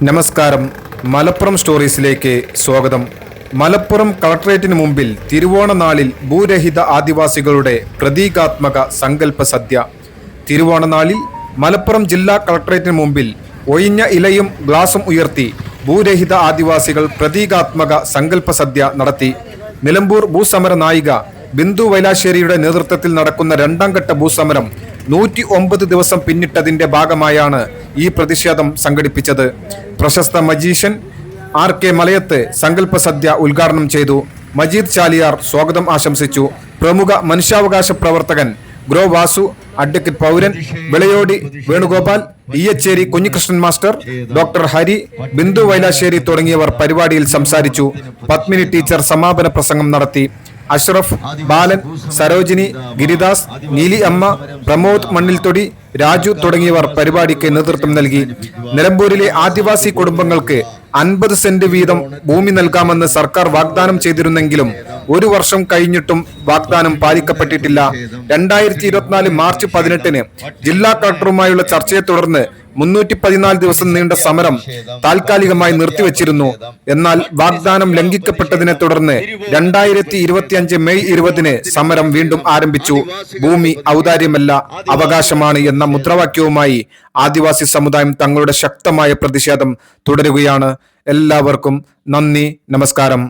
നമസ്കാരം. മലപ്പുറം സ്റ്റോറീസിലേക്ക് സ്വാഗതം. മലപ്പുറം കളക്ടറേറ്റിന് മുമ്പിൽ തിരുവോണ നാളിൽ ഭൂരഹിത ആദിവാസികളുടെ പ്രതീകാത്മക സങ്കല്പ സദ്യ. തിരുവോണ നാളിൽ മലപ്പുറം ജില്ലാ കളക്ടറേറ്റിന് മുമ്പിൽ ഒഴിഞ്ഞ ഇലയും ഗ്ലാസും ഉയർത്തി ഭൂരഹിത ആദിവാസികൾ പ്രതീകാത്മക സങ്കല്പ സദ്യ നടത്തി. നിലമ്പൂർ ഭൂസമര നായിക ബിന്ദു വൈലാശ്ശേരിയുടെ നേതൃത്വത്തിൽ നടക്കുന്ന രണ്ടാം ഘട്ട ഭൂസമരം 109 ദിവസം പിന്നിട്ടതിന്റെ ഭാഗമായാണ് ഈ പ്രതിഷേധം സംഘടിപ്പിച്ചത്. പ്രശസ്ത മജീഷ്യൻ RK മലയത്ത് സങ്കല്പ സദ്യ ഉദ്ഘാടനം ചെയ്തു. മജീദ് ചാലിയാർ സ്വാഗതം ആശംസിച്ചു. പ്രമുഖ മനുഷ്യാവകാശ പ്രവർത്തകൻ ഗ്രോ വാസു, അഡ്വക്കേറ്റ് പൗരൻ, വിളയോടി വേണുഗോപാൽ, ഇയച്ചേരി കുഞ്ഞികൃഷ്ണൻ മാസ്റ്റർ, ഡോക്ടർ ഹരി, ബിന്ദു വൈലാശ്ശേരി തുടങ്ങിയവർ പരിപാടിയിൽ സംസാരിച്ചു. പത്മിനി ടീച്ചർ സമാപന പ്രസംഗം നടത്തി. അഷ്റഫ്, ബാലൻ, സരോജിനി, ഗിരിദാസ്, നീലി അമ്മ, പ്രമോദ് മണ്ണിൽത്തൊടി, രാജു തുടങ്ങിയവർ പരിപാടിക്ക് നേതൃത്വം നൽകി. നിലമ്പൂരിലെ ആദിവാസി കുടുംബങ്ങൾക്ക് 50 സെന്റ് വീതം ഭൂമി നൽകാമെന്ന് സർക്കാർ വാഗ്ദാനം ചെയ്തിരുന്നെങ്കിലും 1 വർഷം കഴിഞ്ഞിട്ടും വാഗ്ദാനം പാലിക്കപ്പെട്ടിട്ടില്ല. 2024 മാർച്ച് 18-ന് ജില്ലാ കളക്ടറുമായുള്ള ചർച്ചയെ തുടർന്ന് 314 ദിവസം നീണ്ട സമരം താൽക്കാലികമായി നിർത്തിവച്ചിരുന്നു. എന്നാൽ വാഗ്ദാനം ലംഘിക്കപ്പെട്ടതിനെ തുടർന്ന് 2025 മെയ് 20-ന് സമരം വീണ്ടും ആരംഭിച്ചു. ഭൂമി ഔദാര്യമല്ല, അവകാശമാണ് എന്ന മുദ്രാവാക്യവുമായി ആദിവാസി സമുദായം തങ്ങളുടെ ശക്തമായ പ്രതിഷേധം തുടരുകയാണ്. എല്ലാവർക്കും നന്ദി, നമസ്കാരം.